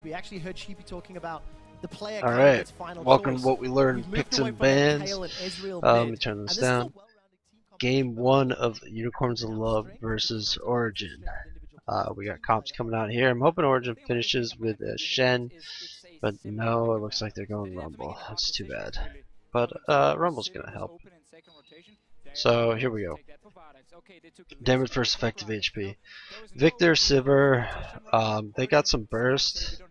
We actually heard Sheepy talking about the player Alright, its final welcome choice. to what we learned, picks and bans. Let me turn this down. Game 1 of Unicorns of Love versus Origin. We got comps coming out here. I'm hoping Origin finishes with Shen, but no, it looks like they're going Rumble. That's too bad. But Rumble's gonna help. So here we go. Damage versus effective HP. Victor, Sivir, they got some burst.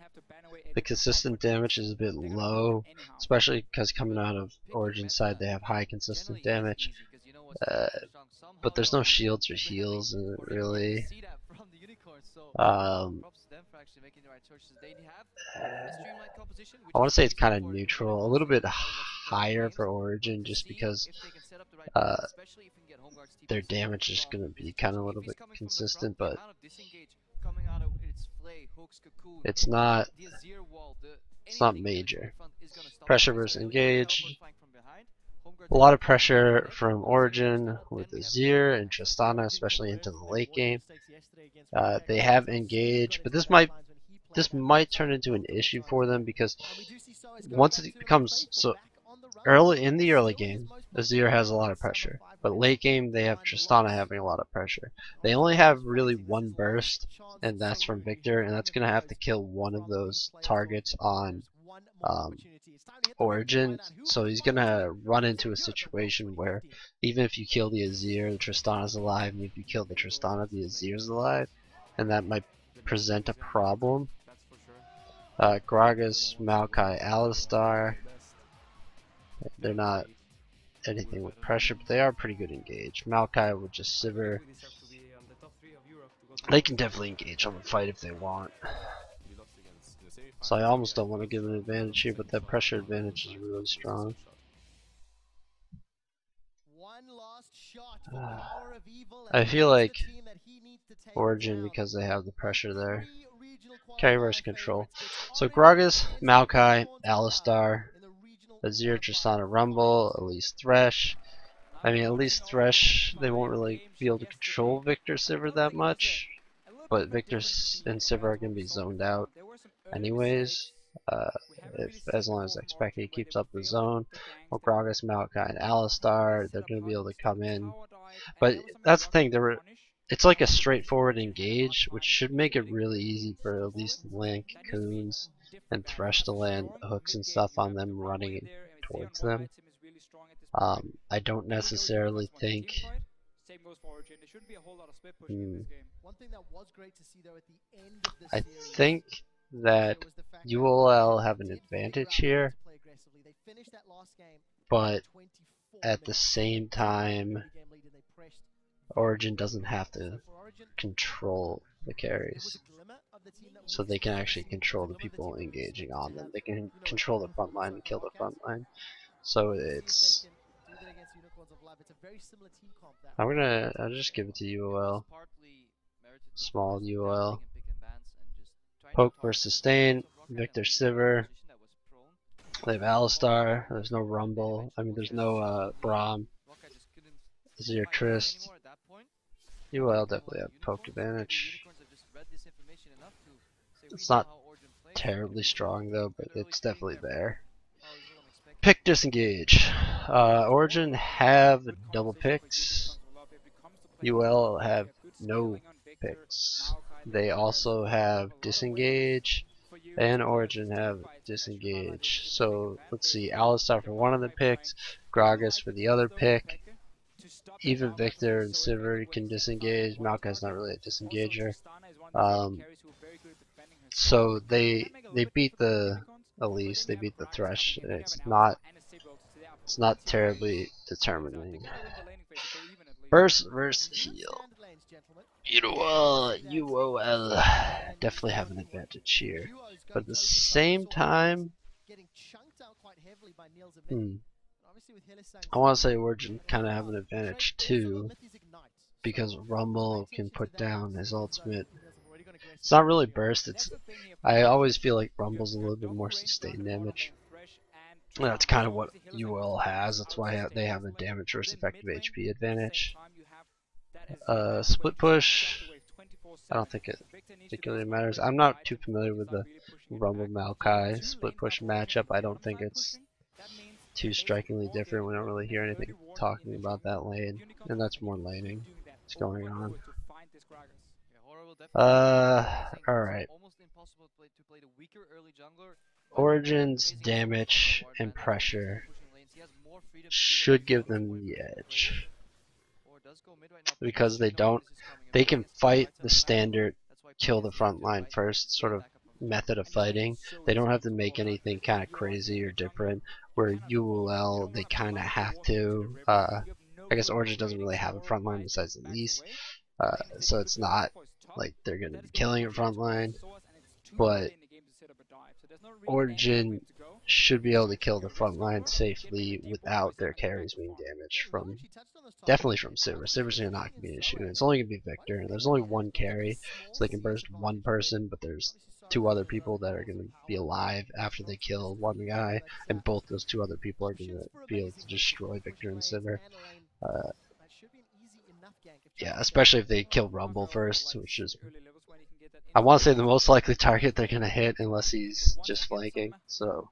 The consistent damage is a bit low, especially because coming out of Origin side they have high consistent damage. But there's no shields or heals really. I want to say it's kind of neutral, a little bit higher for Origin just because their damage is going to be kind of a little bit consistent, but it's not major. Pressure versus engage. A lot of pressure from Origin with Azir and Tristana, especially into the late game. They have engage, but this might turn into an issue for them because once it becomes so early in the early game, Azir has a lot of pressure, but late game they have Tristana having a lot of pressure. They only have really one burst, and that's from Victor, and that's gonna have to kill one of those targets on Origin, so he's gonna run into a situation where even if you kill the Azir, the Tristana's alive, and if you kill the Tristana, the Azir's alive, and that might present a problem. Gragas, Maokai, Alistar, they're not anything with pressure, but they are pretty good engaged. Maokai with just Sivir, they can definitely engage on the fight if they want. So I almost don't want to give an advantage here, but that pressure advantage is really strong. I feel like Origin, because they have the pressure there. Carry versus control. So Gragas, Maokai, Alistar, Azir, Tristana, Rumble, at least Thresh. I mean, at least Thresh, they won't really be able to control Victor Sivir that much, but Victor and Sivir are going to be zoned out anyways. As long as Xpeki keeps up the zone, or Gragas, Maokai, and Alistar, they're going to be able to come in. But that's the thing, it's like a straightforward engage, which should make it really easy for at least Link, Coons, and Thresh to land hooks and stuff on them running towards them. I don't necessarily think I think that UOL have an advantage here, but at the same time Origin doesn't have to control the carries, so they can actually control the people engaging on them. They can control the front line and kill the front line. So I'll just give it to UOL. Small UOL. Poke versus sustain. Victor Sivir. They have Alistar. There's no Rumble. I mean, there's no Braum. Azir Trist. UOL definitely have poke advantage. It's not terribly strong though, but it's definitely there. Pick disengage. Origin have double picks. UOL have no picks. They also have disengage, and Origin have disengage. So let's see, Alistar for one of the picks, Gragas for the other pick. Even Victor and Sivir can disengage. Maokai's not really a disengager. So they beat the Elise, they beat the Thresh. It's not terribly determining. Burst versus heal. UOL definitely have an advantage here, but at the same time, I want to say Origin kind of have an advantage too, because Rumble can put down his ultimate. It's not really burst. I always feel like Rumble's a little bit more sustained damage. And that's kind of what UOL has. That's why they have a damage versus effective HP advantage. Split push. I don't think it particularly matters. I'm not too familiar with the Rumble Maokai split push matchup. I don't think it's too strikingly different. We don't really hear anything talking about that lane, and that's more laning that's going on. Alright. Origin's damage and pressure should give them the edge. Because they can fight the standard kill the front line first sort of method of fighting. They don't have to make anything kind of crazy or different, where UOL they kind of have to. I guess Origin doesn't really have a front line besides the lease, so it's not like they're going to be killing a front line, but Origin should be able to kill the front line safely without their carries being damaged from definitely from Silver. Silver's not going to be an issue. It's only going to be Victor. There's only one carry, so they can burst one person, but there's two other people that are going to be alive after they kill one guy, and both those two other people are going to be able to destroy Victor and Silver. Yeah, especially if they kill Rumble first, which is, I want to say, the most likely target they're going to hit unless he's just flanking. So,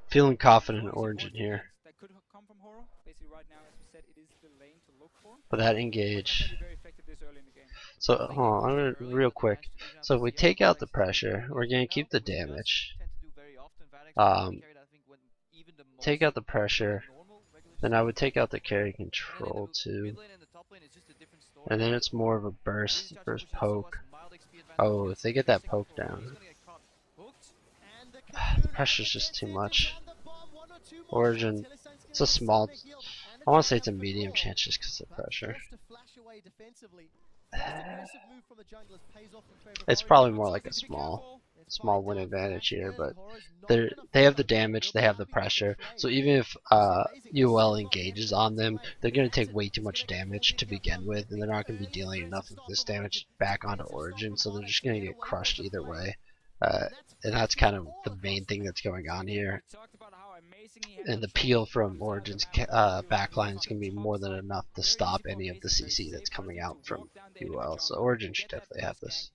feeling confident in Origin here. But that engage. So, hold on, I'm gonna, real quick. So if we take out the pressure, we're going to keep the damage. Take out the pressure. Then I would take out the carry control too. And then it's more of a burst versus poke. Oh, if they get that poke down. The pressure's just too much. Origin, it's a small, I want to say it's a medium chance just because of the pressure. It's probably more like a small win advantage here, but they have the damage, they have the pressure, so even if UOL engages on them, they're going to take way too much damage to begin with, and they're not going to be dealing enough of this damage back onto Origin, so they're just going to get crushed either way. And that's kind of the main thing that's going on here. And the peel from Origin's backline is going to be more than enough to stop any of the CC that's coming out from UOL. So Origin should definitely have this.